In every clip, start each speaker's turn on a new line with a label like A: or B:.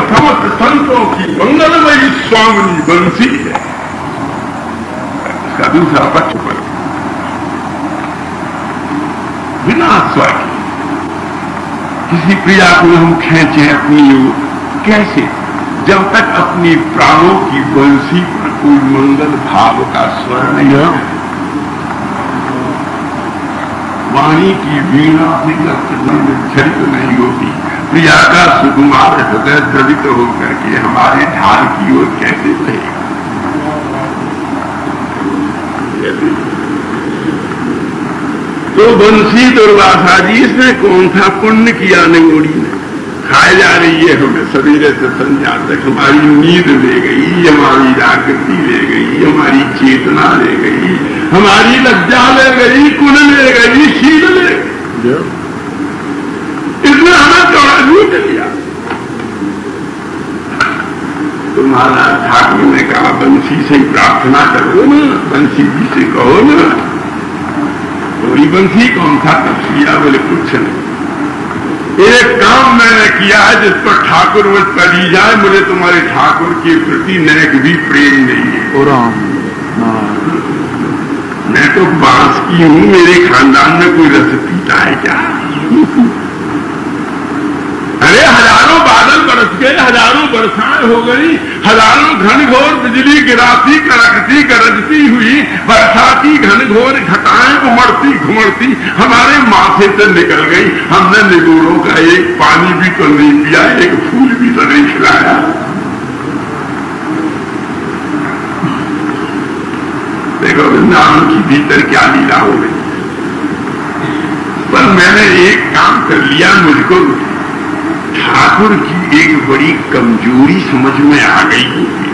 A: समस्त संतों की मंगलमयी स्वामिनी बंसी है। इसका दूसरा पक्ष पर बिना स्वर किसी प्रिया को हम खींचे अपनी ओर, कैसे? जब तक अपनी प्राणों की बंसी पर कोई मंगल भाव का स्वर नहीं है, वाणी की वीणा भी छरित नहीं होती। प्रिया का सुकुमार हृदय द्रवित होकर के हमारे ढाल की ओर कैसे बहेगा? तो बंसी दुर्वासा जी इसने कौन सा पुण्य किया निगोड़ी ने? खाए जा रही है हमें सवेरे से संध्या तक, हमारी नींद ले गई, हमारी जागृति ले गई, हमारी चेतना ले गई, हमारी लज्जा ले गई, कुल ले गई, शील ले गई। इसने हमें थोड़ा लूट लिया। तुम्हारा ठाकुर ने कहा बंसी से प्रार्थना करो ना, बंसी जी से कहो ना। थोड़ी बंसी कौन सा तपस्या? बोले कुछ नहीं, एक काम मैंने किया है जिस पर ठाकुर मुझ पर ली जाए। मुझे तुम्हारे ठाकुर के प्रति नैक भी प्रेम नहीं है। मैं तो बांस की हूं, मेरे खानदान में कोई रस पीता है क्या? अरे हजारों बादल बरस गए, हजारों वर्षाएं हो गई, हजारों घनघोर बिजली गिराती कड़कती गरजती हुई वर्षा की घनघोर घटाएं उमड़ती घुमड़ती हमारे माथे से निकल गई। हमने निगोरों का एक पानी भी तो नहीं पिया, एक फूल भी तो नहीं खिलाया। देखो वृंदावन की भीतर क्या लीला हो गई। पर मैंने एक काम कर लिया, मुझको ठाकुर की एक बड़ी कमजोरी समझ में आ गई होगी।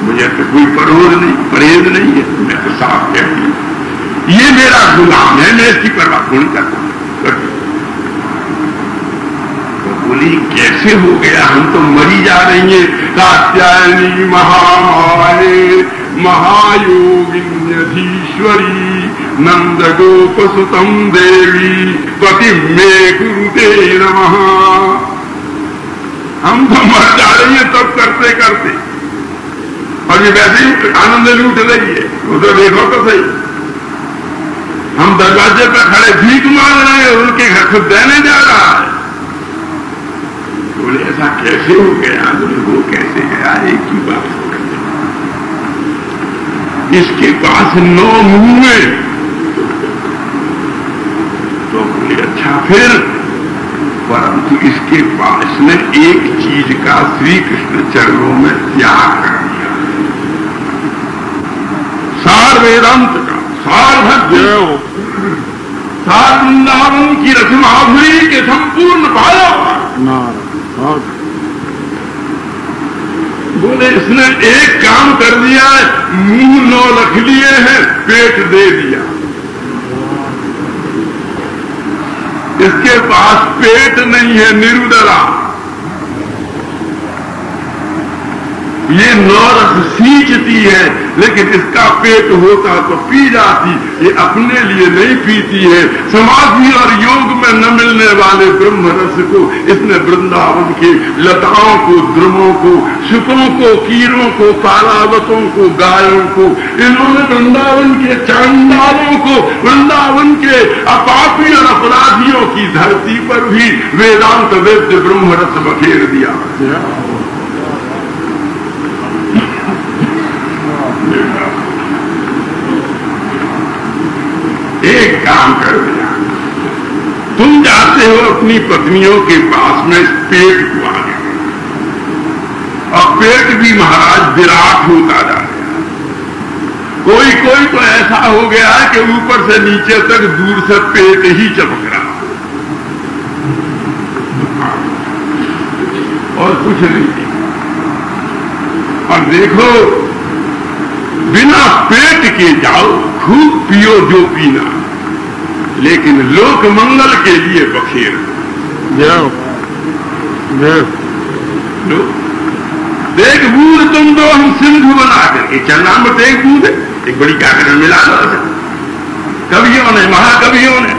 A: मुझे तो कोई परहेज नहीं है, मैं तो साफ कहती हूं ये मेरा गुलाम है, मैं इसकी परवाह नहीं करता। तो बोली कैसे हो गया? हम तो मरी जा रही है। कात्यायनी महामाये महायोगिन्यधीश्वरी नंद गोपसुतम देवी पति में गुरुते नमः। हम तो मर जा रही है तब करते करते, और ये वैसे ही आनंद लूट रही है। वो तो देखो तो सही, हम दरवाजे पर खड़े भीख मांग रहे हैं, उनके घर खुद देने जा रहा है। बोले ऐसा कैसे हो गया? बोले वो कैसे गया? एक ही बात हो गई, इसके पास 9 मुंह है। तो बोले अच्छा फिर? परंतु इसके पास ने एक चीज का श्री कृष्ण चरणों में त्याग कर दिया, सार वेदांत का, सार भक्ति, सार वृंदावन की रसमाधुरी के संपूर्ण पाया। बोले इसने एक काम कर दिया है, मुंह 9 रख लिए हैं, पेट दे दिया। इसके पास पेट नहीं है, निरुदरा। ये 9 रस सींचती है, लेकिन इसका पेट होता तो पी जाती। ये अपने लिए नहीं पीती है। समाधि और योग में न मिलने वाले ब्रह्म रस को इसने वृंदावन के लताओं को, द्रुमों को, सुखों को, कीरों को, कालावतों को, गायों को, इन्होंने वृंदावन के चांडालों को, वृंदावन के अपापी और अपराधियों की धरती पर भी वेदांत वेद्य ब्रह्म रस बखेर दिया। एक काम कर दिया, तुम जाते हो अपनी पत्नियों के पास में पेट को आगे, और पेट भी महाराज विराट होता जा गया। कोई कोई तो ऐसा हो गया है कि ऊपर से नीचे तक दूर से पेट ही चमक रहा और कुछ नहीं। और देखो बिना पेट के जाओ, खूब पियो जो पीना, लेकिन लोक मंगल के लिए बखेर जाओ। देख बूंद तुम दो, हम सिंधु बना करके चलना मत। एक बूंद एक बड़ी काकड़ मिला दो कवियों ने, महाकवियों ने।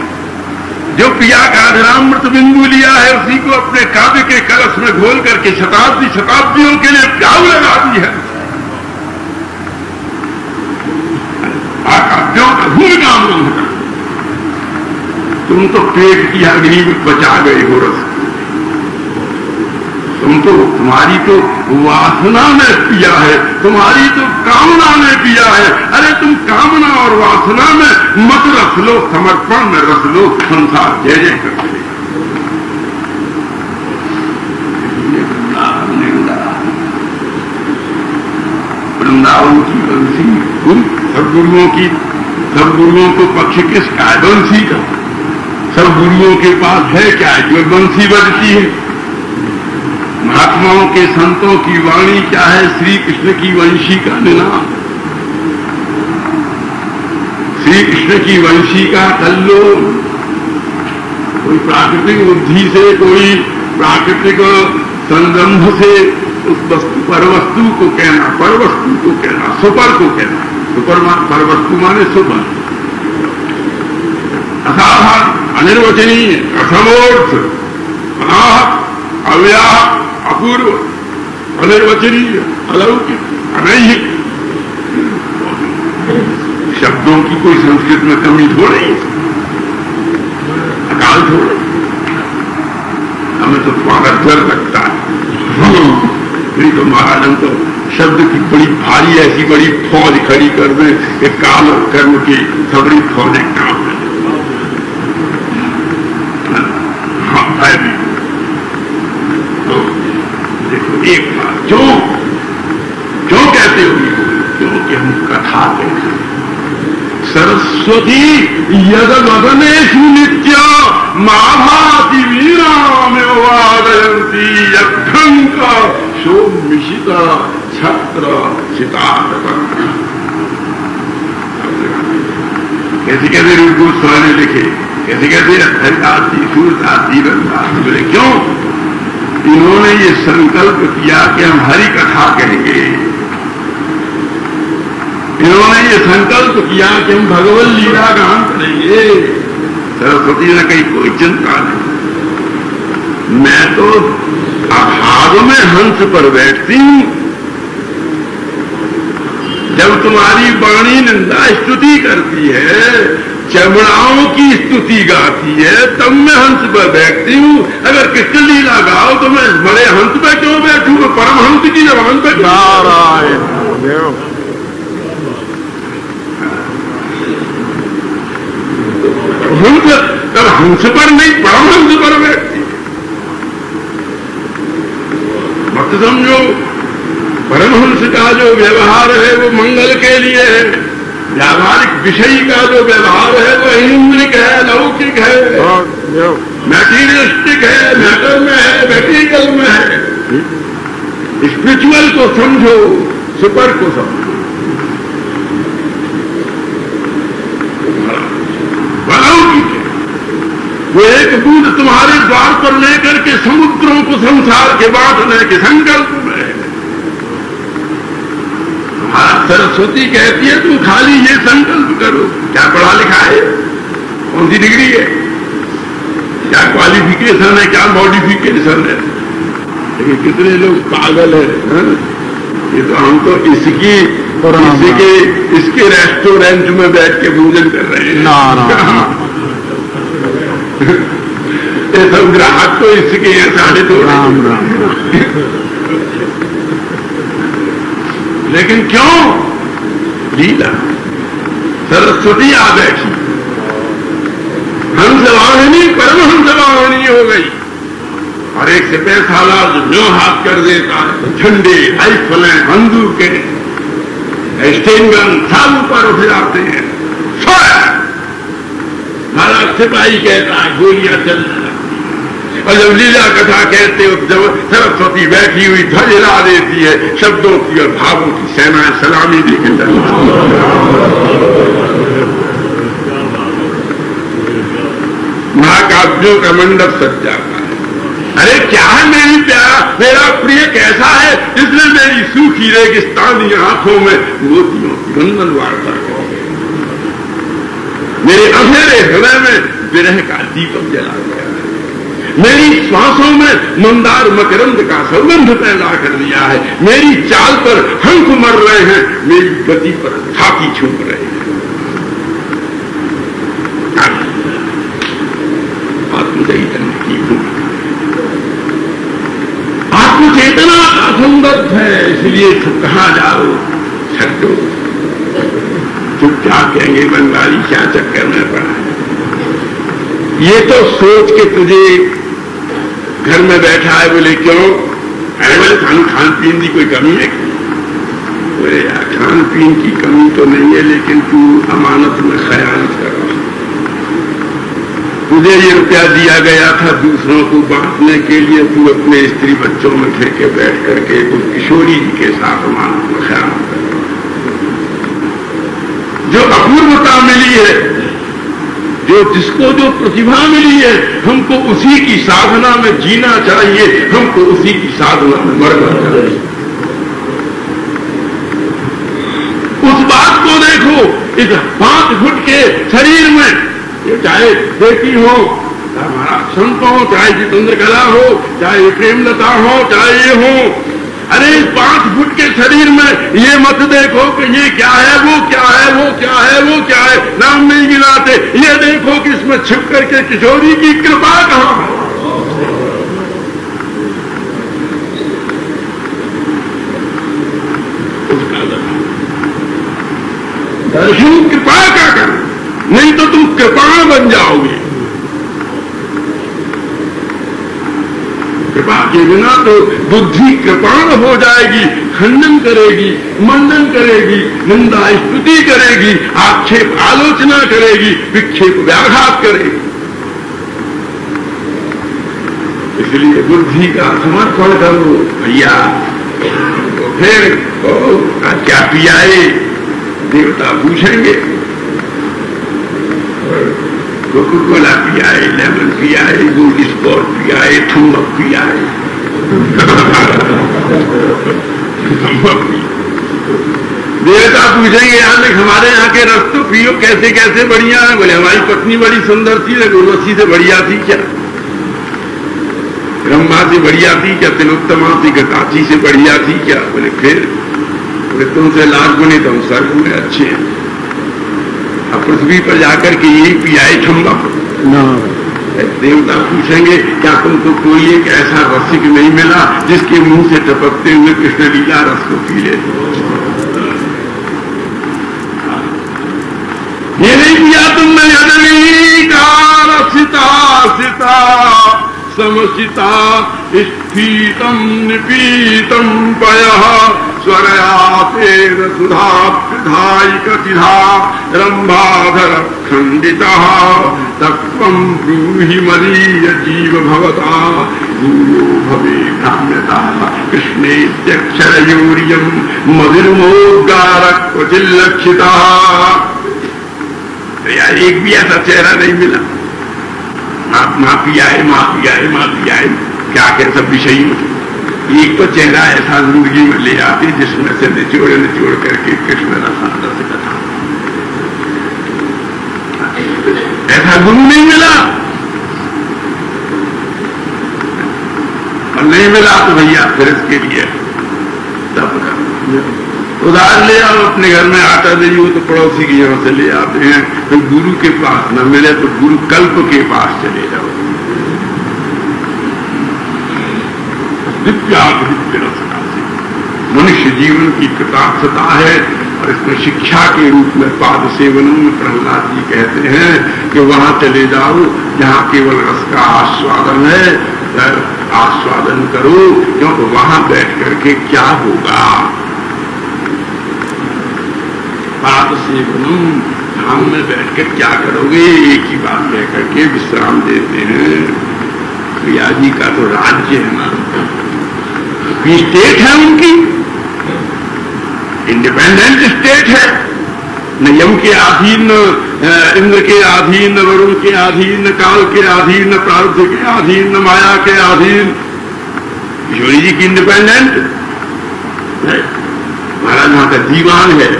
A: जो पिया का अधरामृत बिंदु लिया है उसी को अपने काव्य के कलश में घोल करके शताब्दियों के लिए प्याऊ लगा दी है। काव्यों का भूल काम नहीं था। तुम तो पेट की अग्नि में बचा गए हो रस। तुम्हारी तो वासना ने पिया है, तुम्हारी तो कामना ने पिया है। अरे तुम कामना और वासना में मत रस लो, समर्पण में रस लो, संसार जय जय करते। वृंदावन की बंसी सब गुरुओं को पक्ष किसका है? बंसी का। सब गुरुओं के पास है क्या जो बंसी बजती है? महात्माओं के संतों की वाणी क्या है? श्री कृष्ण की वंशी का निनाद। श्री कृष्ण की वंशी का कल्लोल। कोई प्राकृतिक बुद्धि से, कोई प्राकृतिक संरंभ से उस पर वस्तु को कहना, पर वस्तु को कहना, सुपर को कहना। सुपर पर वस्तु माने सुपर। असाधारण, अनिर्वचनीय, असमोर्थ, अनाहत, अव्याहत, अपूर्व, अनिर्वचनीय, अलौकिक, अनैहिक। शब्दों की कोई संस्कृत में कमी थोड़ी, अकाल थोड़ी। हमें तो तुम्हारा डर लगता है। नहीं तो महाराज हम तो शब्द की बड़ी भारी ऐसी बड़ी फौज खड़ी कर दें कि काल और कर्म की सबड़ी फौज एक काम है। हाँ है भी। तो देखो एक बात, क्यों कहते हो? क्योंकि हम कथा कहते हैं। सरस्वती यद वदनेषु नित्य माभाति वीणामेव वादयन्ति यद्धंक शोमिषित छत्र चितातपत्र। कैसे कैसे रूप गोस्वामी लिखे, कैसे कैसे हरिदास जी, सूरदास जी, रविदास बोले। क्यों? इन्होंने ये संकल्प किया कि हम हरि कथा कहेंगे। इन्होंने ये संकल्प किया कि हम भगवत लीला गान करेंगे। सरस्वती ने कही कोई चिंता नहीं, मैं तो अभाव में हंस पर बैठती हूं। जब तुम्हारी वाणी निंदा स्तुति करती है, चमड़ाओं की स्तुति गाती है, तब मैं हंस पर बैठती हूं। अगर कृष्ण लीला गाओ तो मैं बड़े हंस पर क्यों बैठूं? परमहंस की जबान पर नारायण। हंस तब हंस पर नहीं, परमहंस पर बैठती है। मत समझो, परमहंस का जो व्यवहार है वो मंगल के लिए है। व्यावहारिक विषय का जो व्यवहार है वो इंद्रिक है, लौकिक है, मैटीरियलिस्टिक है, मैटर में है, मैटीरियल में है। स्पिरिचुअल को समझो, सुपर को समझो। वो एक दूध तुम्हारे द्वार पर लेकर के समुद्रों को संसार के बांटने के संकल्प में है। सरस्वती कहती है तुम खाली ये संकल्प करो। क्या पढ़ा लिखा है? कौन सी डिग्री है? क्या क्वालिफिकेशन है? क्या मॉडिफिकेशन है? लेकिन कितने लोग पागल है। ये तो हम तो इसके रेस्टोरेंट में बैठ के भोजन कर रहे हैं। ये सब ग्राहक तो इसके यहाँ साढ़े दो। लेकिन क्यों? लीला। सरस्वती आ बैठी, हंसवाहिनी परमहंसवाहिनी हो गई। और एक से पैसाला जो हाथ कर देता है, झंडे, राइफलें, बंदूकें, स्टेन गन सब ऊपर उठ जाते हैं। महाराज सिपाही कहता है गोलियां चलने लगती। और जब लीला कथा कहते हो, जब सरस्वती बैठी हुई ध्वज हिला देती है, शब्दों की और भावों की सेनाएं सलामी देके चलती। महाकाव्यों का मंडप सज जाता है। अरे क्या है मेरी प्यारा, मेरा प्रिय कैसा है जिसने मेरी सूखी रेगिस्तानी आंखों में मोतियों की बंधन वार्ता कर, मेरे अंधेरे हृदय में विरह का दीपक जला गया है। मेरी श्वासों में मंदार मकरंद का सुगंध पैदा कर दिया है। मेरी चाल पर हंस मर रहे हैं, मेरी गति पर छाती छूट रहे हैं। आत्मचैतन्य की भूमिका, आत्मचेतना का संदर्भ है। इसलिए कहा जाओ छठो, चुपचाप कहेंगे बंगाली क्या चक्कर में पड़ा है। ये तो सोच के तुझे घर में बैठा है, बोले क्यों? अरे बोले खान पीन की कोई कमी है? बोले यार खान पीन की कमी तो नहीं है, लेकिन तू अमानत में खयानत कर रहा है। तुझे ये रुपया दिया गया था दूसरों को बांटने के लिए, तू अपने स्त्री बच्चों में फिर के बैठ करके उस किशोरी जी के साथ अमानत में खयानत कर रहा है। जो अपूर्वता मिली है, जिसको जो प्रतिभा मिली है, हमको उसी की साधना में जीना चाहिए, हमको उसी की साधना में मरना चाहिए। उस बात को देखो, इस 5 फुट के शरीर में, ये चाहे बेटी हो, चाहे हमारा संत हो, चाहे जितेंद्र कला हो, चाहे प्रेमलता हो, चाहे ये हो, अरे इस 5 फुट के शरीर में ये मत देखो कि ये क्या है, वो क्या है, वो क्या है, वो क्या है, नाम नहीं गिनाते। ये देखो कि इसमें छिप करके किशोरी की कृपा कहां है। उसका दर्शन कृपा का कर, नहीं तो तुम कृपाण बन जाओगे। कृपा के बिना तो बुद्धि कृपाण हो जाएगी, खंडन करेगी, मंडन करेगी, निंदा स्तुति करेगी, आक्षेप आलोचना करेगी, विक्षेप व्याघात करेगी। इसलिए बुद्धि का समर्पण करो भैया। तो फिर क्या पियाए, देवता पूछेंगे। कोका-कोला पियाए, लेमन पियाए, गोल्ड स्पॉट पियाए, थम्बक पियाए। देवता पूछेंगे यार देख हमारे यहाँ के रस तो पियो, कैसे कैसे बढ़िया है। बोले हमारी पत्नी बड़ी सुंदर थी, उर्वशी से बढ़िया थी क्या? ब्रह्मा से बढ़िया थी क्या? तिलोत्तमा से, गताची से बढ़िया थी क्या? बोले फिर? बोले तुमसे लाख गुने तो हम सर्व में अच्छे हैं। अब पृथ्वी पर जाकर के यही पियाए ठम्बक। देवता पूछेंगे क्या तुमको कोई एक ऐसा रसिक नहीं मिला जिसके मुंह से टपकते हुए कृष्ण लीला रस को पी ले? ये नहीं किया तुमने? यदि का रसिता सिता समसिता स्फीतम निपीतम पयः स्वरयातेन सुधा प्रधायिकतिधा रंभाधर खंडितः तत्त्वं ब्रूहि मदीय जीव भवता भूयो भवे भ्राम्यता कृष्णेत्यक्षरयोर्यं मधुरमोद्गारः क्वचिल्लक्षितः। यार एक भी ऐसा चेहरा नहीं मिला। माँ पियाए, माँ पियाए, माँ पियाए, क्या कह सब विषय में। एक तो चेहरा ऐसा जिंदगी में ले आती जिसमें से निचोड़ निचोड़ करके कृष्ण रसांतर से कथा। ऐसा गुरु नहीं मिला, और नहीं मिला तो भैया फिर इसके लिए तब उधार ले आओ। अपने घर में आटा नहीं हो तो पड़ोसी के यहां से ले आते हैं। तो गुरु के पास न मिले तो गुरु कल्प के पास चले जाओ। मनुष्य जीवन की कृतार्थता है, और इसमें शिक्षा के रूप में पाद सेवनों में प्रहलाद जी कहते हैं कि वहां चले जाओ जहां केवल रस का आस्वादन है, आस्वादन करो, क्योंकि वहां बैठ करके क्या होगा। पाद सेवनम, धाम में बैठकर क्या करोगे, एक ही बात कह करके विश्राम देते हैं। प्रिया जी का तो राज्य है ना, स्टेट है उनकी, इंडिपेंडेंट स्टेट है, न यम के अधीन, न इंद्र के अधीन, न वरुण के अधीन, न काल के अधीन, न प्रारब्ध के अधीन, न माया के अधीन। किशोरी जी की इंडिपेंडेंट है। महाराज वहां का दीवान है,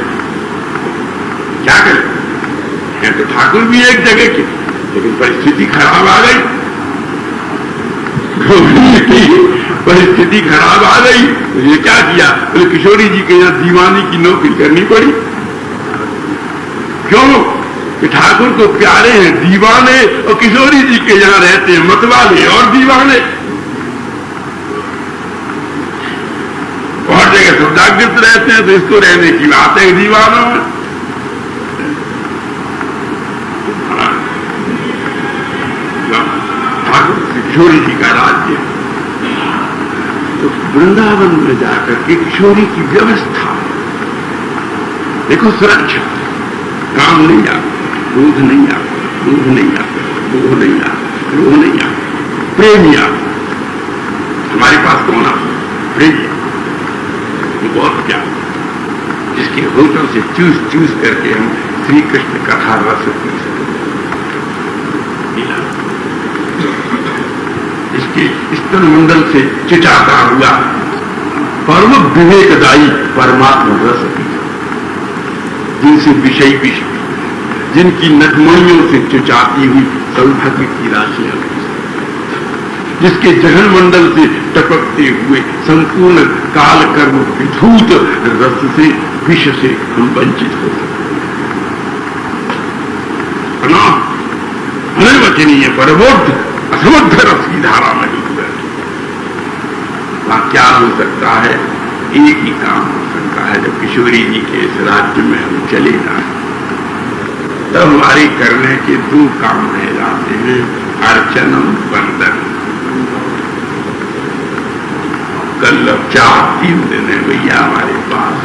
A: क्या करें? है तो ठाकुर भी एक जगह के, लेकिन परिस्थिति खराब आ गई, परिस्थिति खराब आ गई तो ये क्या किया, बोले किशोरी जी के यहाँ दीवानी की नौकरी करनी पड़ी। क्यों कि ठाकुर तो प्यारे हैं दीवाने, और किशोरी जी के यहाँ रहते हैं मतवाले और दीवाने। और जगह सब जागृत रहते हैं, तो इसको रहने की बात है दीवानों में। ठाकुर किशोरी जी का राज्य, तो वृंदावन में जाकर के किशोरी की व्यवस्था, देखो सुरक्षा, काम नहीं आता, दूध नहीं आता, दूध नहीं आता, मोह नहीं आता, रोह नहीं आता, प्रेम आता। हमारे पास कौन आता? प्रेम। बहुत क्या, जिसके होठों से चूस चूस करके हम श्री कृष्ण कथा रस पी सकते, इसके स्तन मंडल से चिचाता हुआ परम विवेकदायी परमात्मा रस पी, जिनसे विषय विषय, जिनकी नखमणियों से चिचाती हुई सौभाग्य की राशियां, जिसके जहन मंडल से टपकते हुए संपूर्ण काल कर्म विधूत रस से विष से हम वंचित हो सकते। अनिर्वचनीय परबोध असमर्थ रस की धारा में डूब, क्या हो सकता है? एक ही काम हो सकता है, जब किशोरी जी के इस राज्य में हम चले जाए तब हमारे करने के दो काम रह जाते हैं, अर्चनम वंदन। कल 4-3 दिन है भैया हमारे पास,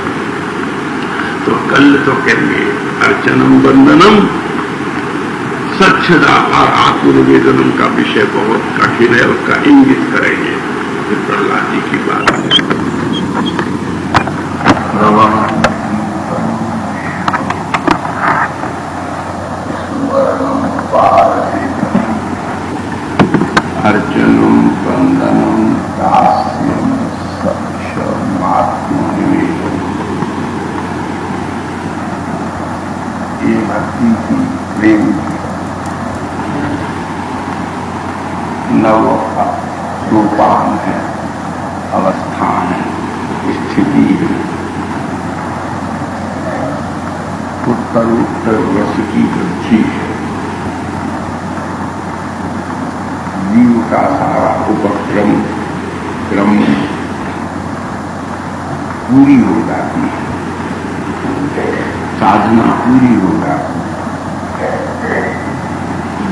A: तो कल तो कहेंगे अर्चनम वंदनम, सच्छदा और आत्मनिवेदनम का विषय बहुत कठिन है, उसका इंगित करेंगे फिर प्रहलाद जी की बात। अर्चनम वंदनम दास्यम सक्षम आत्मनिवेदन, ये भक्ति की प्रेम नव सोपान है, अवस्था है, स्थिति है। उत्तरोत्तर रस की वृद्धि है, जीव का सारा उपक्रम क्रम पूरी हो जाती है, साधना पूरी हो जाती है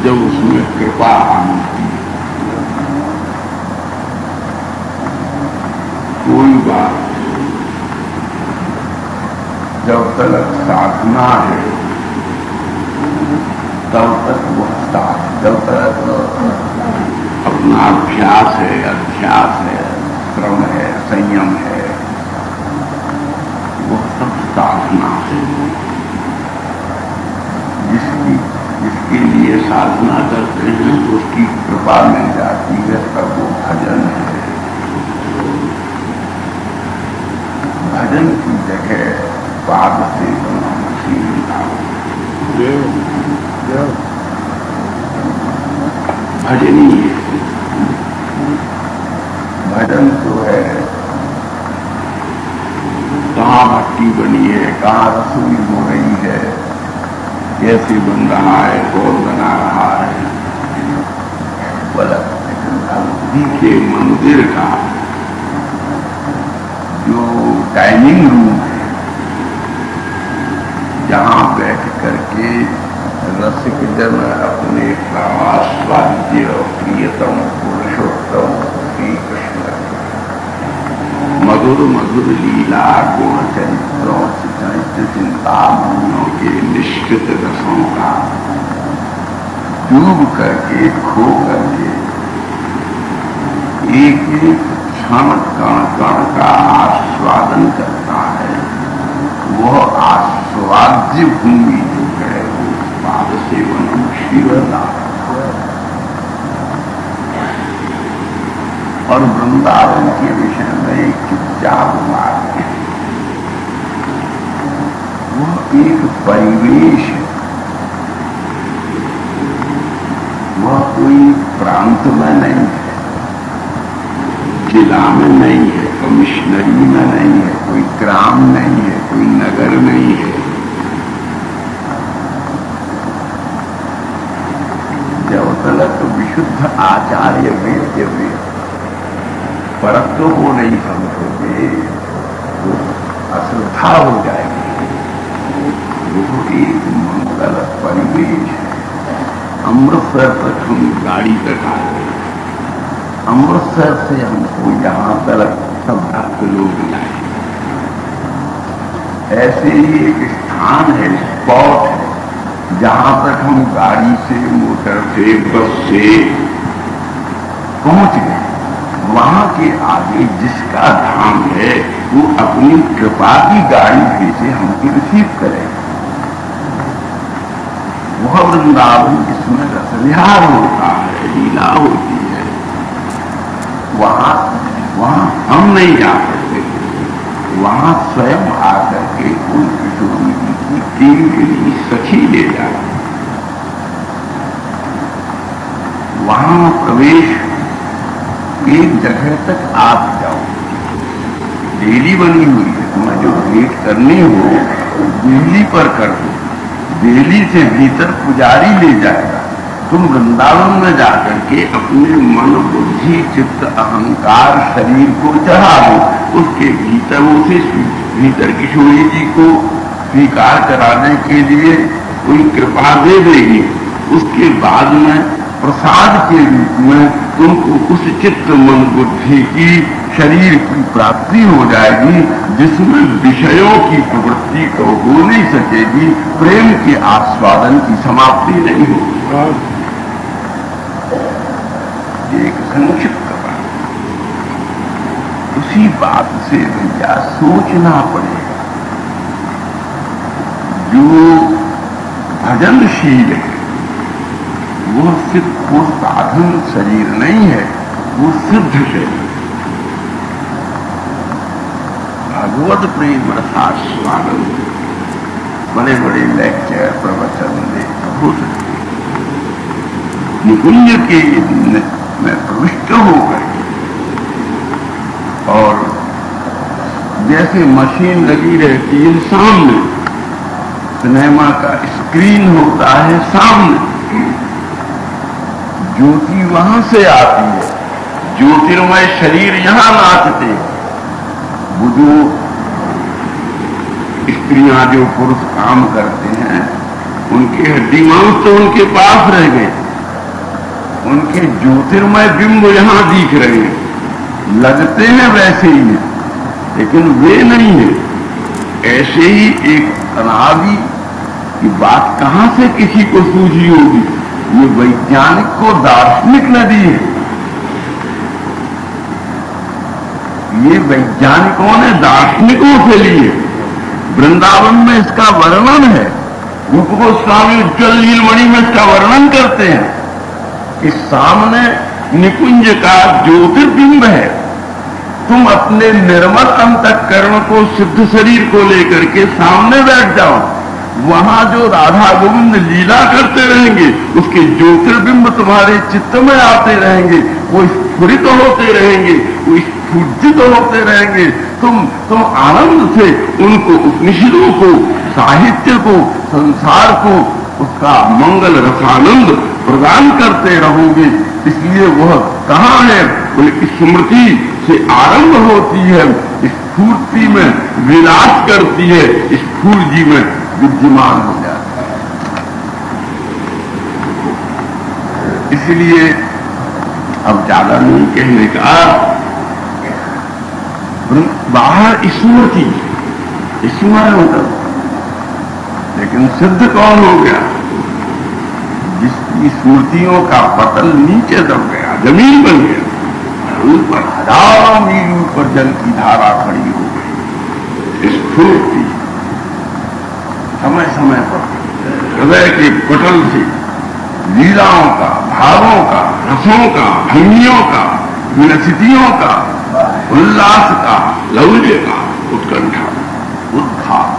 A: जब उसमें कृपा आती है। कोई बात जब तक साधना है तब तक वह साथ, जब तक अपना अभ्यास है, अध्यास है, श्रम है, संयम है, वह सब साधना है। जिसके लिए साधना करते हैं उसकी कृपा मिल जाती है, तब वो भजन है। भजन की जगह पाद से भजनी है। भजन तो है कहाँ भट्टी बनी है, कहाँ रसोई हो रही है, कैसे बन रहा है, कौन बना रहा है, बुद्धि के मंदिर का जो डाइनिंग रूम है, जहाँ बैठ करके रसिक जन अपने आस्वाद्य प्रियतम पुरुषोत्तम श्री कृष्ण मधुर मधुर लीला गुण चरित्रों चरित्र चिंतामणियों के निष्कृत रसों का डूब करके खो करके एक एक क्षण कण कण का आस्वादन करता है, वह आस्वाद्य भूमि जो है पाद सेवन शिवदा। और वृंदावन के विषय में एक चुपचाप बात है, वह एक परिवेश है
B: प्रांत में नहीं है, जिला में नहीं है, कमिश्नरी में नहीं है, कोई ग्राम नहीं है, कोई नगर नहीं है। जब तक विशुद्ध आचार्य वेद्य वेद परख तो हो नहीं समझोगे तो अश्रद्धा हो जाएगी। वो एक मंगल परिवेश है। अमृतसर तक हम गाड़ी तक आए, अमृतसर से हमको यहां तक सब भक्त लोग लाए। ऐसे ही एक स्थान है, स्पॉट है, जहां तक हम गाड़ी से, मोटर से, बस से पहुंच गए। वहां के आगे जिसका धाम है वो अपनी कृपा की गाड़ी भेजे हमको रिसीव करे। वह वृंदावन जिसमें रसविहार होता है, लीला होती है, वहां हम नहीं जा सकते। वहां स्वयं आकर के उन किशोरी जी की केंद्रीय सखी ले जाए। वहां प्रवेश एक जगह तक आप जाओ, डेली बनी हुई है, तुम्हें जो भेंट करनी हो दिल्ली पर कर दो, दिल्ली से भीतर पुजारी ले जाएगा। तुम वृंदावन में जाकर के अपने मन, बुद्धि, चित्त, अहंकार, शरीर को चढ़ा दो। उसके भीतर उसे भीतर किशोरी जी को स्वीकार कराने के लिए कोई कृपा दे देगी। उसके बाद में प्रसाद के रूप में तुमको उस चित्त, मन, बुद्धि की, शरीर की प्राप्ति हो जाएगी जिसमें विषयों की प्रवृत्ति तो हो नहीं सकेगी, प्रेम के आस्वादन की समाप्ति नहीं होगी। एक संक्षिप्त बात, उसी बात से भैया सोचना पड़ेगा। जो भजनशील है वो सिर्फ वो साधन शरीर नहीं है, वो सिद्ध शरीर। भगवत प्रेम रसास्वादन बड़े बड़े लेक्चर, प्रवचन हो सकते, निकुंज के में प्रविष्ट होकर और जैसे मशीन लगी रहती है सामने, सिनेमा का स्क्रीन होता है सामने, ज्योति वहां से आती है, ज्योतिर्मय शरीर यहां नाचते। वो जो स्त्रियां, जो पुरुष काम करते हैं, उनके हड्डी मांस तो उनके पास रह गए, उनके ज्योतिर्मय बिंब यहां दिख रहे हैं, लगते हैं वैसे ही हैं, लेकिन वे नहीं है। ऐसे ही एक अनादि की बात कहां से किसी को सूझी होगी? ये वैज्ञानिक को दार्शनिक न दी है, ये वैज्ञानिकों ने दार्शनिकों से ली है। वृंदावन में इसका वर्णन है, रूप गोस्वामी उज्ज्वल नीलमणि में इसका वर्णन करते हैं कि सामने निकुंज का ज्योतिर्बिंब है। तुम अपने निर्मल अंतःकरण को, सिद्ध शरीर को लेकर के सामने बैठ जाओ, वहां जो राधा गोविंद लीला करते रहेंगे उसके ज्योतिर्बिंब तुम्हारे चित्त में आते रहेंगे, वो स्फुरित होते रहेंगे, वो स्फूर्जित होते रहेंगे। तुम आनंद से उनको, उपनिषदों को, साहित्य को, संसार को उसका मंगल रसानंद प्रदान करते रहोगे। इसलिए वह कहाँ है? बोले स्मृति से आरंभ होती है, स्फूर्ति में विलास करती है, स्फूर्ति में विद्यमान हो जाता है। इसलिए अब ज्यादा नहीं कहने का, बाहर स्मृति, स्मरण कर, लेकिन सिद्ध कौन हो गया? जिसकी स्मृतियों का पतल नीचे दब गया, जमीन बन गया, ऊपर हजारों मील ऊपर जल की धारा खड़ी हो गई। स्फूर्ति समय समय पर हृदय के पटल से लीलाओं का, भावों का, रसों का, भंगियों का, विलसितियों का, उल्लास का, लौल्य का, उत्कंठा, उद्घात,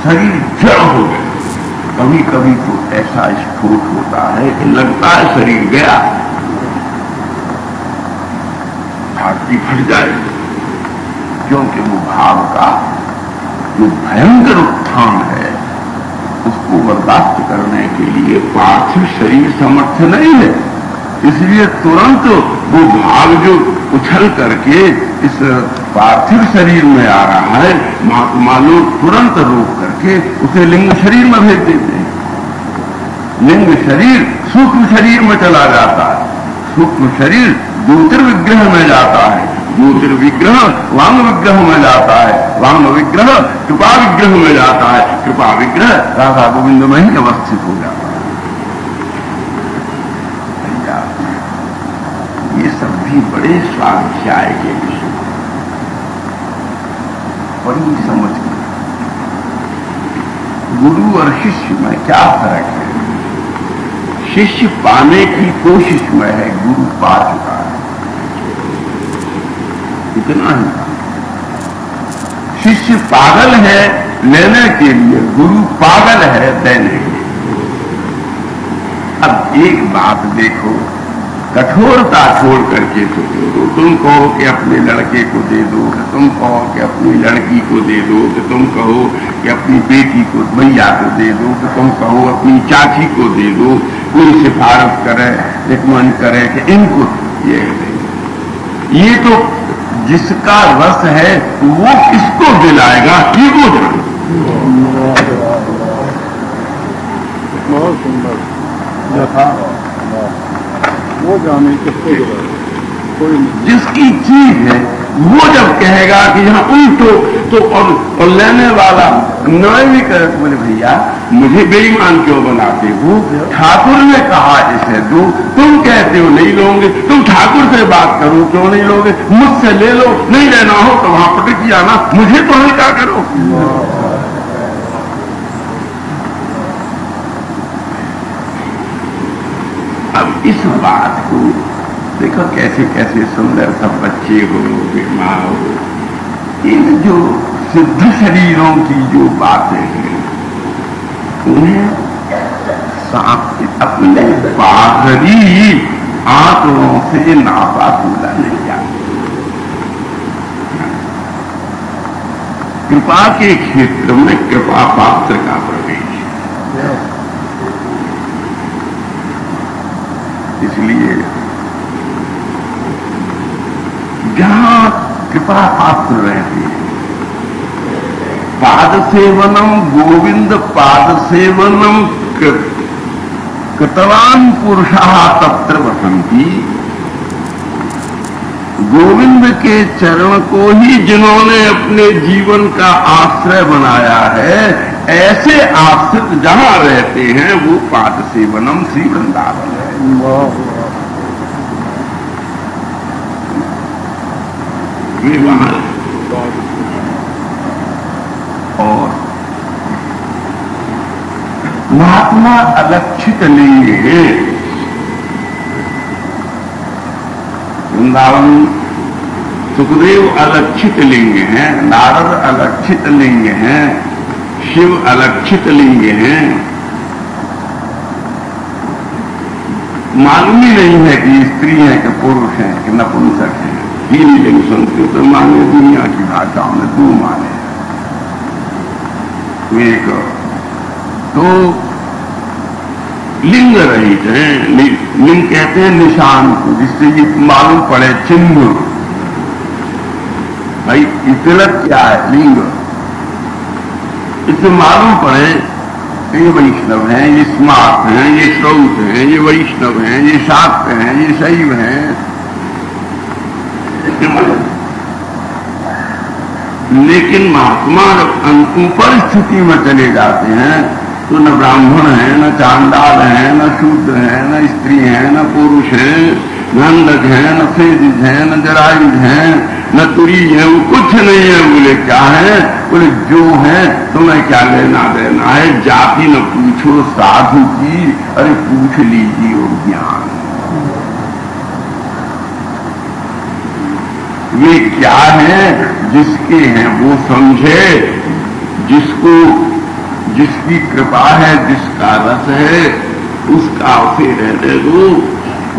B: शरीर जड़ हो गए, कभी कभी तो ऐसा स्फोट होता है कि लगता है शरीर गया, छाती फट जाए, क्योंकि वो भाव का जो भयंकर उत्थान है उसको बर्दाश्त करने के लिए पार्थिव शरीर समर्थ नहीं है। इसलिए तुरंत वो भाव जो उछल करके इस पार्थिव शरीर में आ रहा है, महात्मा लोग तुरंत रोक करके उसे लिंग शरीर में भेज देते हैं। लिंग शरीर सूक्ष्म शरीर में चला जाता है, सूक्ष्म शरीर ज्योतिर्विग्रह में जाता है, ज्योतिर्विग्रह वांग विग्रह में जाता है, वांग विग्रह कृपा विग्रह में जाता है, कृपा विग्रह राधा गोविंद में ही अवस्थित हो जाता है। ये सब भी बड़े स्वाध्याय के विषय, बड़ी समझ में। गुरु और शिष्य में क्या फर्क है? शिष्य पाने की कोशिश में है, गुरु पा चुका है, इतना ही। शिष्य पागल है लेने के लिए, गुरु पागल है देने के लिए। अब एक बात देखो, कठोरता छोड़ करके सोचो, तुम कहो कि अपने लड़के को दे दो, कि तुम कहो कि अपनी लड़की को दे दो, कि तुम कहो कि अपनी बेटी को भैया को दे दो, कि तुम कहो अपनी चाची को दे दो, कोई सिफारिश करे, रिकमेंड करे कि इनको ये दे। ये तो जिसका रस है वो किसको दिलाएगा, ये वो जाने।
C: बहुत सुंदर यथा वो जाने किसको दिलाएगा, कोई नहीं।
B: जिसकी चीज है वो जब कहेगा कि यहाँ उल्टो तो और लेने वाला नए भी करे, बोले भैया मुझे बेईमान क्यों बनाते हो, ठाकुर ने कहा इसे दो, तुम कहते हो नहीं लोगे, तुम ठाकुर से बात करो क्यों नहीं लोगे, मुझसे ले लो, नहीं लेना हो तो वहां पटक जाना, मुझे तो हल्का करो। अब इस बात को देखो कैसे कैसे सुंदर सब बच्चे हो, माँ हो, इन जो सिद्ध शरीरों की जो बातें हैं उन्हें अपने बाहरी आंकड़ों से नापा तोला नहीं जाता। कृपा के क्षेत्र में कृपा पात्र का प्रवेश, इसलिए जहां कृपा पात्र रहती है, पाद सेवनम गोविंद पाद सेवनम कृतवान पुरुषः तत्र वसन्ति। गोविंद के चरण को ही जिन्होंने अपने जीवन का आश्रय बनाया है, ऐसे आश्रित जहां रहते हैं वो पाद सेवनम श्री वृंदावन है। ये वहां और महात्मा अलक्षित लिंग है। वृंदावन सुखदेव अलक्षित लिंग है, नारद अलक्षित लिंग है, शिव अलक्षित लिंग है। मालूम ही नहीं है कि स्त्री है कि पुरुष है कि नपुंसक है। तीन लिंग संस्कृत माने, दुनिया की भाषाओं में दो माने। एक तो लिंग रहित है, लिंग कहते हैं निशान को, जिससे ये मालूम पड़े चिन्ह, भाई ये तिलक क्या है, लिंग, इससे मालूम पड़े ये वैष्णव हैं, ये स्मार्त हैं, ये श्रौत हैं, ये वैष्णव हैं, ये शाक्त हैं, ये शैव हैं। लेकिन महात्मा जब ऊपर स्थिति में चले जाते हैं तो न ब्राह्मण है, न चांडाल है, न शूद्र है, न स्त्री है, न पुरुष है, न अंधक है, न फेदिज है, न जरायुज है, न तुरी है, वो कुछ नहीं है। बोले क्या है? बोले जो है तुम्हें क्या लेना देना है, जाति न पूछो साधु की, अरे पूछ लीजिए वो ज्ञान। ये क्या है? जिसके हैं वो समझे, जिसको जिस जिसकी कृपा है, जिसका रस है, उसका उसे रहने दो।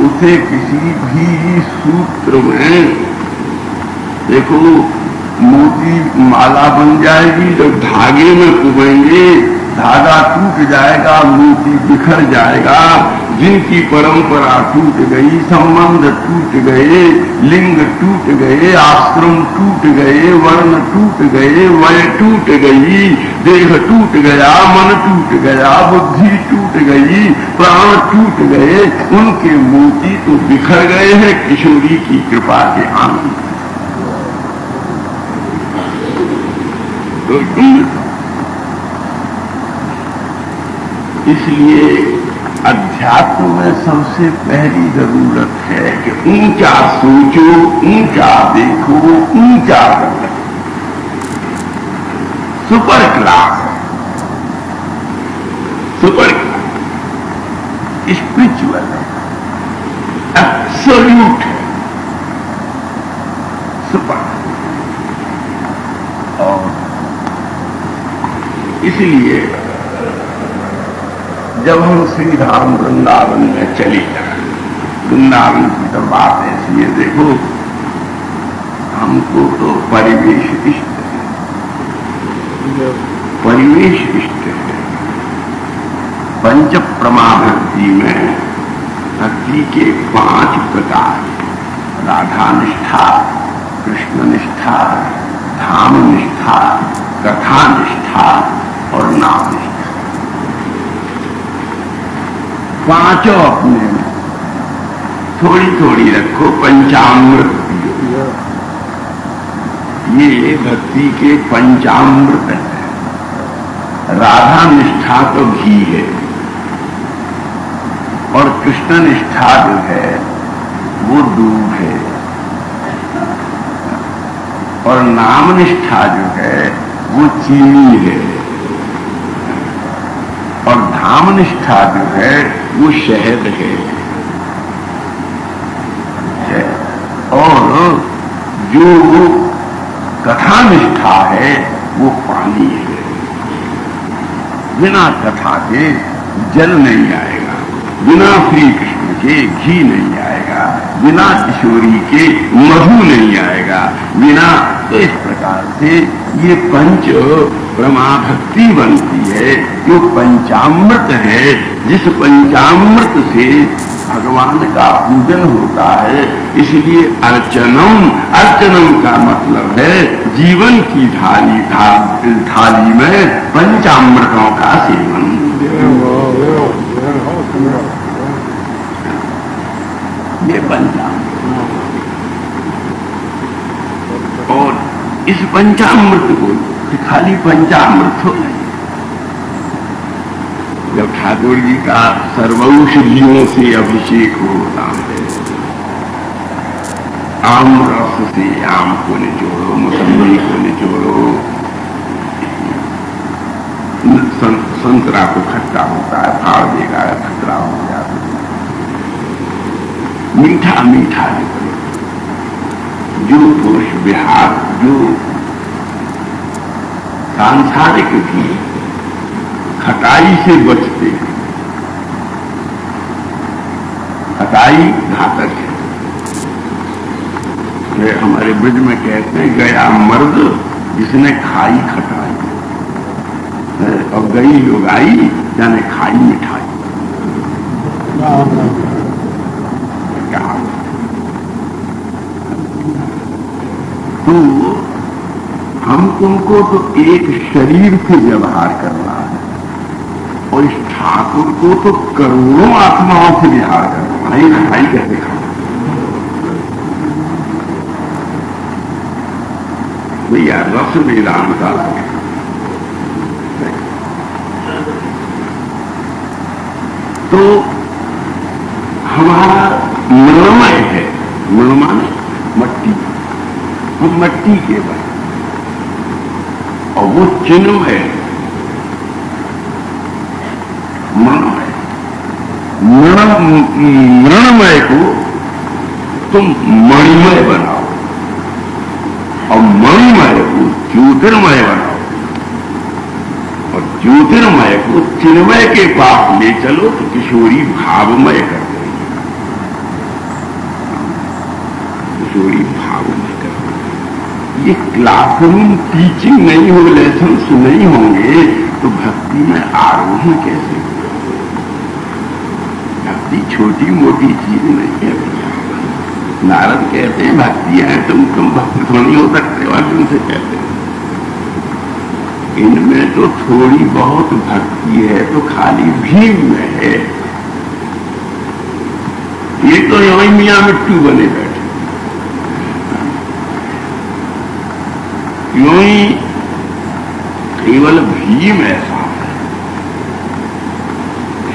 B: उसे किसी भी सूत्र में, देखो मोती माला बन जाएगी, जब धागे में कुबेंगे धागा टूट जाएगा, मोती बिखर जाएगा। जिनकी परंपरा टूट गई, संबंध टूट गए, लिंग टूट गए, आश्रम टूट गए, वर्ण टूट गए, वय टूट गई, देह टूट गया, मन टूट गया, बुद्धि टूट गई, प्राण टूट गए, उनके मोती तो बिखर गए हैं किशोरी की कृपा के आनंद। इसलिए अध्यात्म में सबसे पहली जरूरत है कि ऊंचा सोचो, ऊंचा देखो, ऊंचा करो। Super class, super class spiritual है, एब्सोल्यूट है, सुपर। और इसलिए जब हम श्री धाम वृंदावन में चले जाए, वृंदावन की तो बात ऐसी है, देखो हमको तो परिवेश इष्ट है, परिवेश इष्ट है। पंच प्रमा भक्ति में भक्ति के 5 प्रकार, राधा निष्ठा, कृष्ण निष्ठा, धाम निष्ठा, कथा निष्ठा और नाम निष्ठा, 5 अपने में थोड़ी थोड़ी रखो। पंचामृत पियो, ये भक्ति के पंचामृत है। राधा निष्ठा तो घी है, और कृष्ण निष्ठा जो है वो दूध है, और नाम निष्ठा जो है वो चीनी है, और धाम निष्ठा जो है वो शहद है, और जो कथा निष्ठा है वो पानी है। बिना कथा के जल नहीं आएगा, बिना श्री कृष्ण के घी नहीं आएगा, बिना किशोरी के मधु नहीं आएगा, बिना। तो इस प्रकार से ये पंच प्रमा भक्ति बनती है, जो पंचामृत है, जिस पंचामृत से भगवान का पूजन होता है। इसलिए अर्चनम, अर्चनम का मतलब है जीवन की थाली में पंचामृतों का सेवन। ये पंचामृत, और इस पंचामृत को खाली पंचामृत हो नहीं, जब ठाकुर जी का सर्वौषधियों से अभिषेक होता है, आम रस से आम को निचोड़ो, मौसमी को निचोड़ो, संतरा को खट्टा होता है, फाड़ देगा, खतरा हो जाता है, मीठा मीठा निकलो। जो पुरुष विहार, जो सांसारिक भी खटाई से बचते हैं, खटाई घातक है। हमारे ब्रज में कहते हैं गया मर्द जिसने खाई खटाई, और गई लुगाई जाने खाई मिठाई। क्या तो हम तुमको तो एक शरीर से व्यवहार करना है, और इस ठाकुर को तो करोड़ों आत्माओं से व्यवहार करना है। मिठाई कैसे खाना भैया, रस वेदांता लगे। तो हमारा मृणमय है, मृणमय मट्टी, हम मट्टी के बने, और वो चिन्मय है, मृणमय। मृणमय को तुम मणिमय बनाओ, और मणिमय को ज्योतिर्मय बनाओ, और ज्योतिर्मय को चिन्मय के पास ले चलो तो किशोरी भावमय कर देगी, किशोरी भावमय कर देगी। ये क्लासरूम टीचिंग नहीं हो, लेसन्स नहीं होंगे तो भक्ति में आरोहण कैसे होगा? भक्ति छोटी मोटी चीज नहीं है भैया। नारद कहते हैं भक्ति है, तुम भक्त नहीं हो सकते, अर्जुन से कहते हैं। इनमें तो थोड़ी बहुत भक्ति है तो खाली भीम में है। ये तो यही मियां मिट्टू बने बैठे, यूं ही केवल भीम ऐसा है।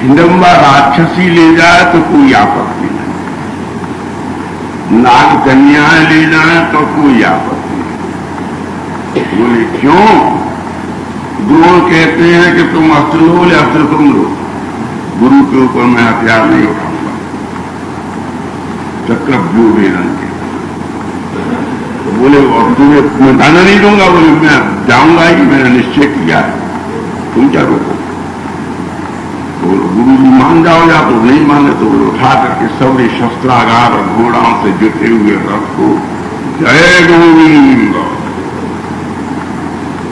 B: हिडम्बा राक्षसी ले जाए तो कोई आपत्ति नहीं, नाग कन्याएं ले जाए तो कोई आपत्ति नहीं। बोले क्यों? गुरु कहते हैं कि तुम अस्त्र लो या अस्त्र तुम लो, गुरु के ऊपर मैं हथियार नहीं उठाऊंगा। चक्रव्यूह रंग के तो बोले और तुम्हें मैं दाना नहीं दूंगा। बोले मैं जाऊंगा ही, मैंने निश्चय किया है, तुम क्या रोको? तो गुरु जी मान जाओ या तो नहीं माने तो उठा करके सौरे शस्त्रागार और घोड़ाओं से जुटे हुए रथ को जय गोविंद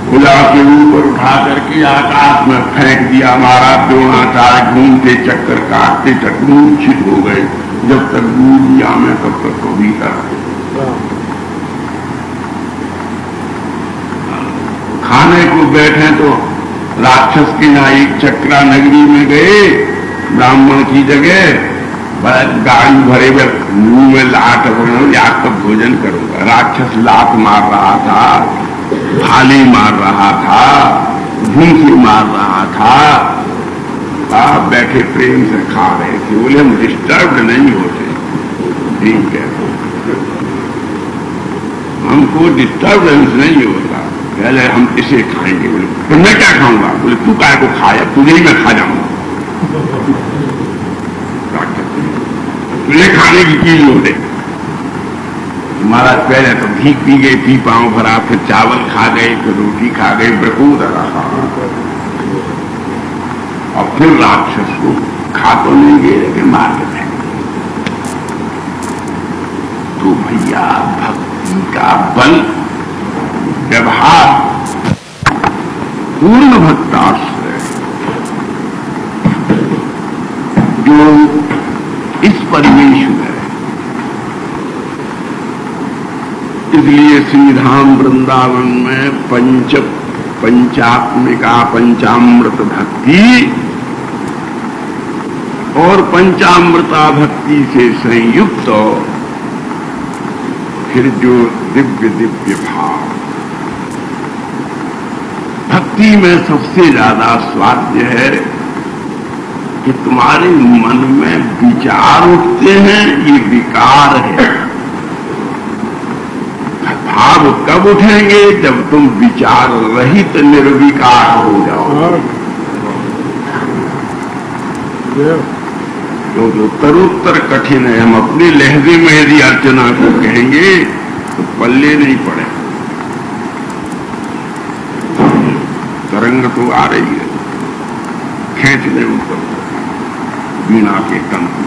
B: खुला के ऊपर उठा करके आकाश में फेंक दिया। मारा द्रोणाचार्य घूमते चक्कर काटते तक मूर्छित हो गए। जब तक गुरु जी आमे तब तक तो भीतर खाने को बैठे तो राक्षस के यहाँ एक चक्रा नगरी में गए, ब्राह्मण की जगह बड़ा गाड़ी भरे हुए मुंह में लाट या तब भोजन करूंगा। राक्षस लात मार रहा था, भाले मार रहा था, घूंसे मार रहा था। आप बैठे प्रेम से खा रहे थे। बोले हम डिस्टर्ब नहीं होते, ठीक है, हमको डिस्टर्बेंस नहीं होता, पहले हम इसे खाएंगे। बोले तो मैं क्या खाऊंगा? बोले तू काय को खाया, तुझे ही मैं खा जाऊंगा। तुझे खाने की चीज हो दे। महाराज पहले तो घी पी गए, पी पाँव भरा, फिर चावल खा गए, फिर रोटी खा गए, बेकूद रहा। और फिर राक्षस को खा तो नहीं गए लेकिन मार के फेंक। तो भैया भक्ति का बल, व्यवहार, पूर्ण भक्ताश्रय जो इस परिवेश में, इसलिए श्रीधाम वृंदावन में पंचात्मिका पंचामृत भक्ति और पंचामृता भक्ति से संयुक्त फिर जो दिव्य दिव्य भाव, भक्ति में सबसे ज्यादा स्वाद्य है कि तुम्हारे मन में विचार उठते हैं, ये विकार है। भाव कब उठेंगे? जब तुम विचार रहित निर्विकार हो जाओ। तो जो उत्तरोत्तर कठिन है, हम अपने लहजे में यदि अर्चना को कहेंगे तो पल्ले नहीं पड़े। तरंग तो आ रही है, खींच ले ऊपर वीणा के तंत्र।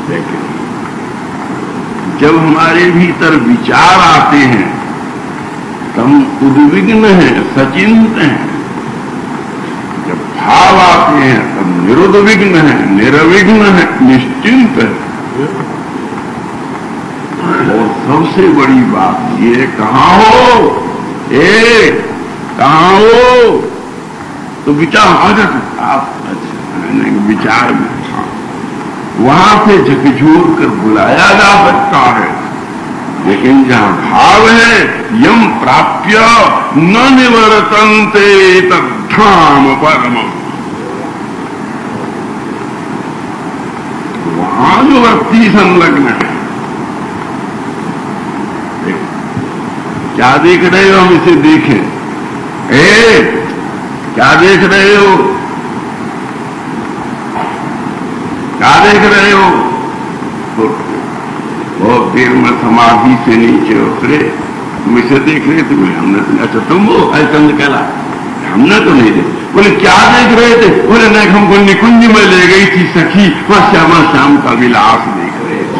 B: देखें, जब हमारे भीतर विचार आते हैं तब उद्विग्न हैं, सचिंत हैं। जब भाव आते हैं तब निरुद्विग्न है, निर्विघ्न है, निश्चिंत है। और सबसे बड़ी बात ये, कहाँ हो? कहाँ हो? तो विचार आ जाता, आप विचार में था, वहां से झकझोर कर बुलाया जा सकता है। लेकिन जहां भाव है, यम प्राप्य न निवर्तन्ते तद्धाम परमम्, वहां जो व्यक्ति संलग्न है। क्या देख रहे हो? हम इसे देखें। क्या देख रहे हो? क्या देख रहे हो? बहुत देर में समाधि से नीचे उतरे, तुम इसे देख रहे थे। हमने अच्छा तुम वो हरिचंद कहला, हमने तो नहीं देखा। बोले क्या देख रहे थे? बोले नहीं, हमको निकुंज में ले गई थी सखी, वह श्यामा श्याम का विलास देख रहे थे।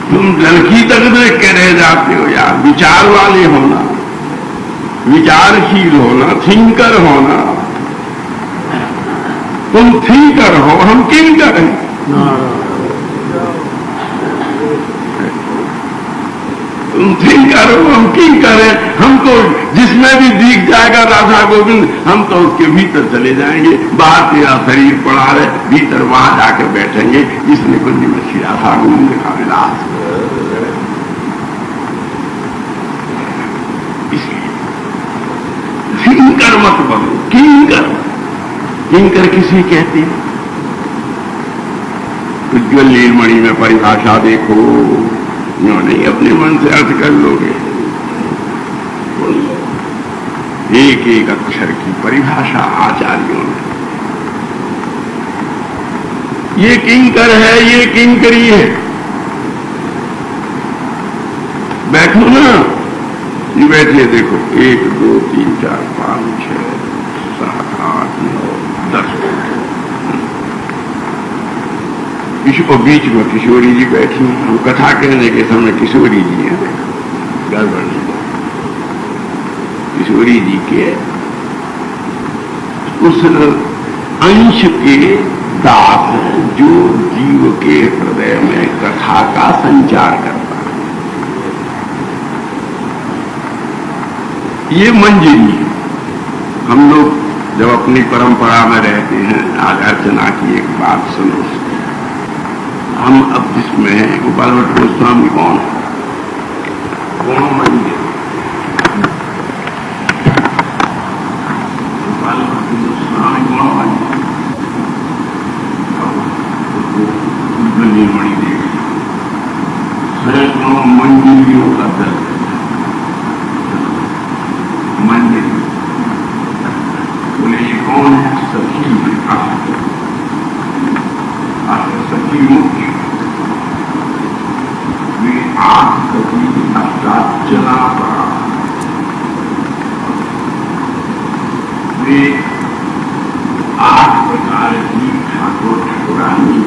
B: तुम लड़की तक देख के रह जाते हो यार। विचार वाले होना, विचारशील होना, थिंकर होना। तुम थिंकर हो, हम किंकर हैं। तुम थिंकर हो, हम किंकर हैं। हमको जिसमें भी दिख जाएगा राधा गोविंद, हम तो उसके भीतर चले जाएंगे। बाहर तेरा शरीर पड़ा रहे, भीतर वहां जाके बैठेंगे। इस निकुंज में श्री राधा गोविंद का विलास। किंकर मत बनो, किंकर। किंकर किसी कहते हैं? उज्ज्वल नीलमणि में परिभाषा देखो, नो नहीं, अपने मन से अर्थ कर लोगे। एक एक अक्षर की परिभाषा आचार्यों ने। ये किंकर है, ये किंकरी है। बैठो ना, ये बैठिए, देखो 1 2 3 4 5 6 7 8 9 10। इसको बीच में किशोरी जी बैठी। हम कथा कहने के समय किशोरी जी हैं, गड़बड़ नहीं। किशोरी जी के उस अंश के दास जो जीव के हृदय में कथा का संचार करता है। ये मंजरी है। हम लोग जब अपनी परंपरा में रहते हैं, आज अर्चना की एक बात सुनो। हम अब जिसमें हैं, गोपाल भट्ट गोस्वामी कौन है? कौन मंदिर? गोपाल भट्ट गोस्वामी कौन मंदिर? नीलमणि देवी सैकड़ों मंजिलियों का दल मंदिर। बोले ये कौन है? सखी सखी मुख्य वे आठ सखी अष्टाचला पड़ा। वे 8 प्रकार की ठाकुर ठाकुरानी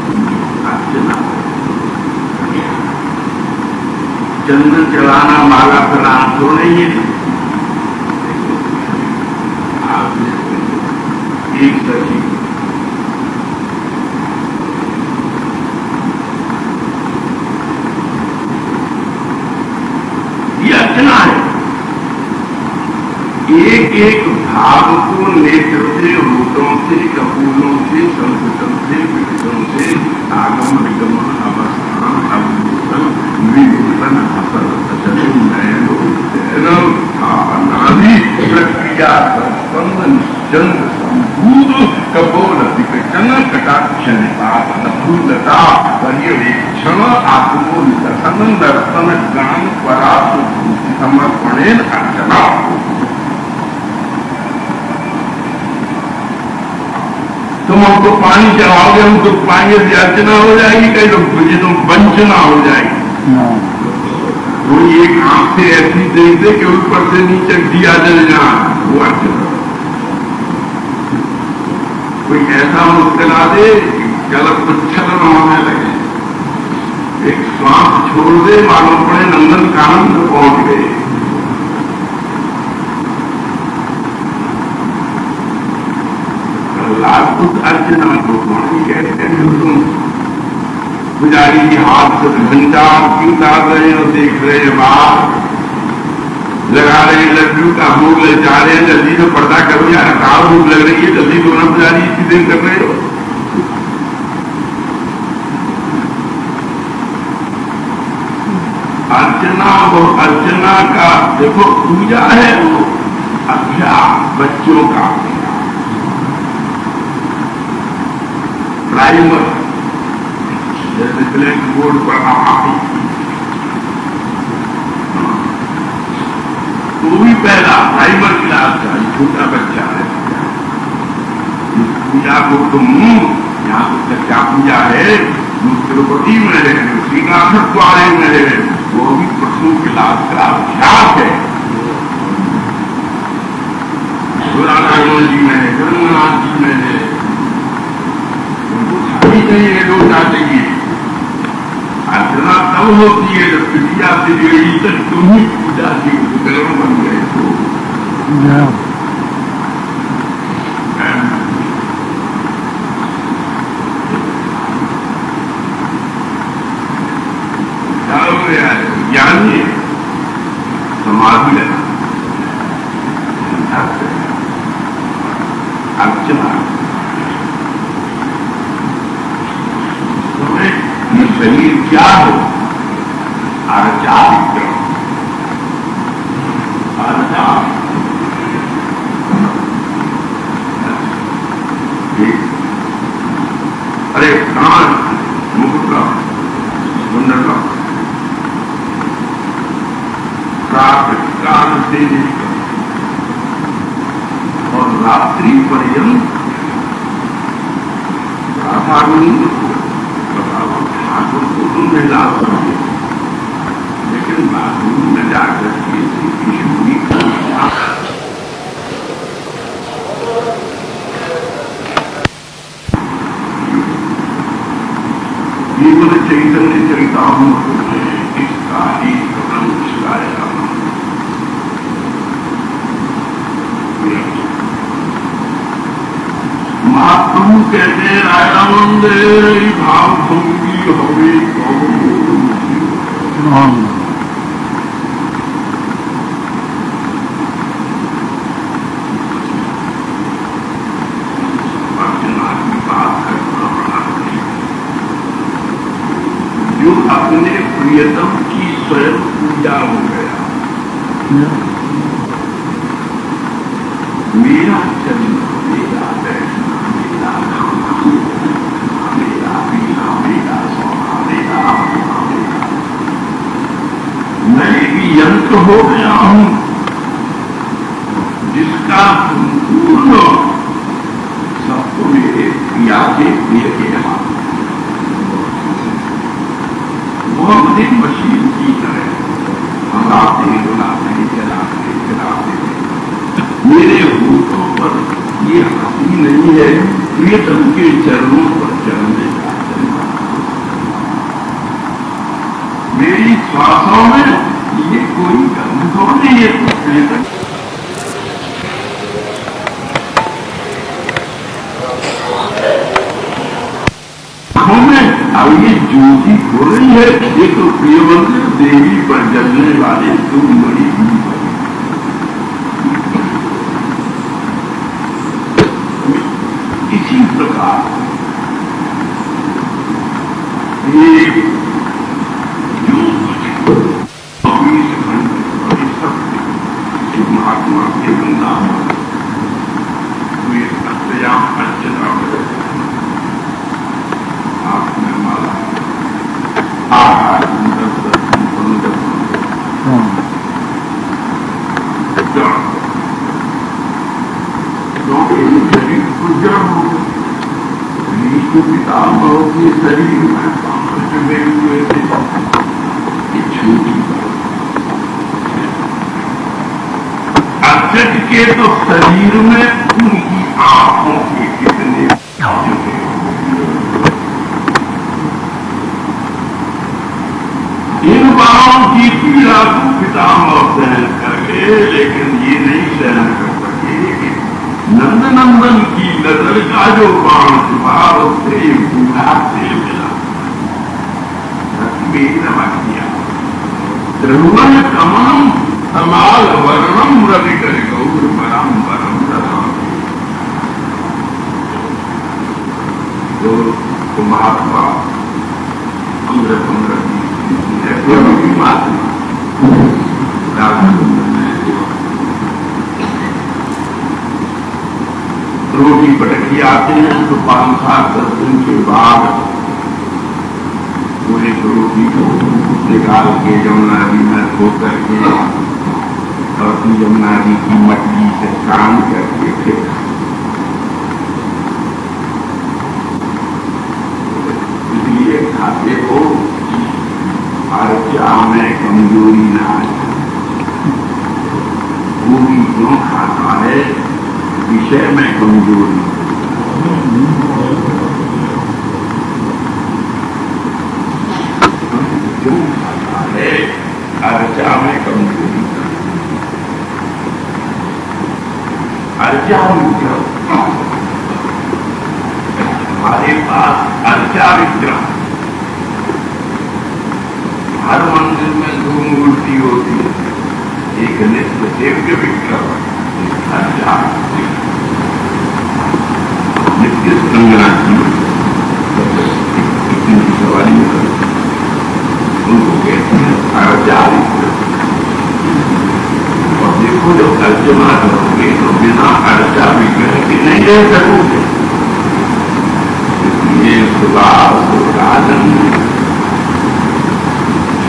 B: अर्चना। चंदन चलाना, माला चलाना तो नहीं है। एक सखी ये अर्चना है। एक एक भाव को नेत्र से, होठों से, कपूलों से, संस्कृतों से, विकटों से, आगम विगमन, अवस्थान, अवलोकन, विलोकन, हसन, सचन, नयन, नाभि, प्रक्रिया, स्पंदन, चंद, संभूत, कपोल, विकटन, कटाक्ष, निपात, अद्भुतता, पर्यवेक्षण, आत्मोल, दर्शन, दर्शन, ज्ञान, परात, समर्पणेन अर्चना। तुम हमको पानी चढ़ाओगे, हम तो पाएंगे भी अर्चना हो जाएगी। कहीं लोग मुझे तुम वंचना हो जाएगी। कोई एक आंख से ऐसी देख दे कि ऊपर से नीचे दिया जल जाए, वो अर्चना। कोई ऐसा मुस्कुरा दे गलत उच्छलन होने लगे, एक श्वास छोड़ दे, मालूम पड़े नंदन कानन में पहुंच गए। कुछ अर्चना को कौन कहते हैं? तुम पुजारी जी हाथ से घंटा क्यों डाल रहे हो? देख रहे हैं बाहर लगा रहे हैं, लड्डू का भोग ले जा रहे हैं। जल्दी से पर्दा करो यार, कार भूख लग रही है, जल्दी दो ना पुजारी, इसी दिन कर रहे हो। अर्चना, वो अर्चना का देखो पूजा है, वो अभ्यास बच्चों का प्राइमर, जैसे ब्लैक बोर्ड पर वो भी पहला प्राइमर क्लास का छोटा बच्चा है। पूजा को तुम यहाँ तो क्या पूजा है? तिरुपति में है, श्रीनाथ द्वारे में है, वो भी पशु के लाभ का अभ्यास है। नारायण जी में है, जगन्नाथ जी में है, उनको सभी चाहिए लोटा चाहिए। अर्चना तब होती है जब पिटिया से जुड़ी तक तुम ही पूजा की उपकरण बन गए तो ज्ञानी समाधि लेना अर्चना ये शरीर क्या हो? अर्चा विक्रम अर्चा अरे कान मुकुट का सुंदर का कान से और रात्रि पर्यंत राधागुण ठाकुर को तो मैं ला सकते, लेकिन बाथरूम में जाकर के किशोरी केवल चैतन्य चरितामृत में इसका ही कदम चलाया। महाप्रभु कहते हैं रायानंदे भाव भंगी हवे अर्चना की बात करना बड़ा जो अपने प्रियतम की स्वयं पूजा हो गया। मेरा जन्म मेरा बैठना मेरा खाना मेरा पीना मेरा सोना मेरा मैं भी यंत्र हो गया हूं जिसका संपूर्ण सबको मेरे प्रिया के प्रिय के हाथ वह मुझे मशीन की तरह हमारे बुलाते चलाते मेरे होठों पर ये हंसी नहीं है प्रियतम के चरणों पर चलने का जन्म। मेरी श्वासों में ये कोई गंध तो नहीं है प्रियतम में। अब ये ज्योति हो रही है ये तो प्रिय मंदिर देवी पर जलने वाले दो बड़ी इसी प्रकार ये जो महात्मा के बंदा वे सत्याम अर्चना आपने माला पितामह के शरीर में चुने हुए थे छोटी अर्चक के तो शरीर में उनकी आंखों के कितने इन बारों की पीड़ा को पितामह सहन कर गए, लेकिन ये नहीं सहन कर सके। नंदनंदन की नजर का जो बाण स्वभाव से बूढ़ा से मिला किया त्रिभुवन कमलम समाल वर्णम रवि कर गौर परम परम तो महात्मा अमृत महात्मा रोटी पटकी आते हैं तो 5-7 दिन के बाद पूरे रोटी को निकाल के यमुना नदी में धो करके और यमुना नदी की मट्टी से शाम करके फिर इसलिए खाते हो अर्चा में कमजोरी ना आए। पूरी क्यों खाता है? विषय में कमजोरी। क्यों खाता है? अर्चा में कमजोरी। अर्चा विग्रह, हमारे पास अर्चा विग्रह, हर मंदिर में दो मूर्ति होती है, एक नित्य सेव्य विग्रह, अर्चा नित्य संगना की सवारी उनको कहते हैं अर्चा विग्रह। और देखो जब अर्चना करोगे तो बिना अर्चा विग्रह के नहीं रह सकोगे। इसलिए सुभाष राजन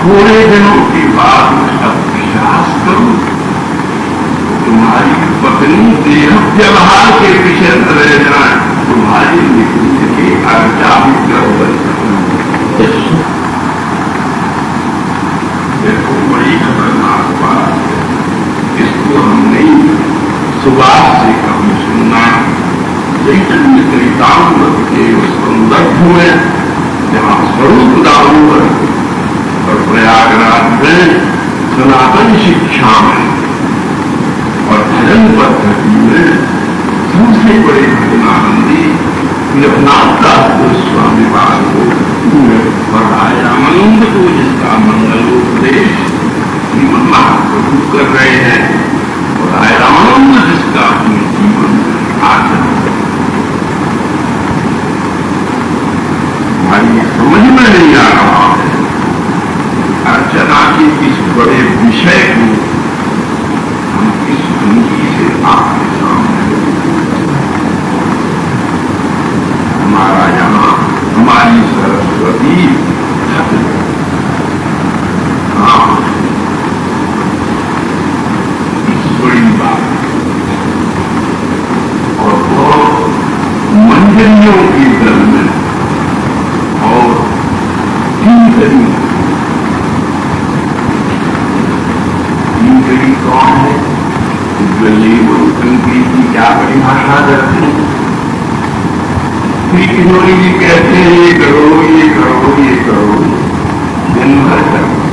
B: थोड़े दिनों की बात में अभ्यास करो, तुम्हारी पत्नी देह व्यवहार के विषय न रह जाए, तुम्हारी निकुंज के अर्चा विग्रह बन सकते। देखो बड़ी खतरनाक बात है, इसको हमने सुभाष से कभी सुनना। चैतन्य चरितामृत के उस संदर्भ में जहाँ स्वरूप दामोदर और प्रयागराज में सनातन शिक्षा में और भजन पद्धति में सबसे बड़े भजनानंदी जगन्नाथ दास गोस्वामी बाल को और राय रामानंद को जिसका मंगलोपदेश श्रीमन महाप्रभु कर रहे हैं और राय रामानंद जिसका अपने जीवन आचरण हमारी समझ में नहीं आ रहा है। अर्चना के इस बड़े विषय को हम किस भंगी से आपके सामने, हमारा यहाँ हमारी सरस्वती इस बड़ी बात और वो मंजरियों के दल में और तीन कौन है? संगीत की क्या परिभाषा करते हैं? श्री किशोरी जी कहते हैं ये करो, ये करो, ये करो, दिन भर करो।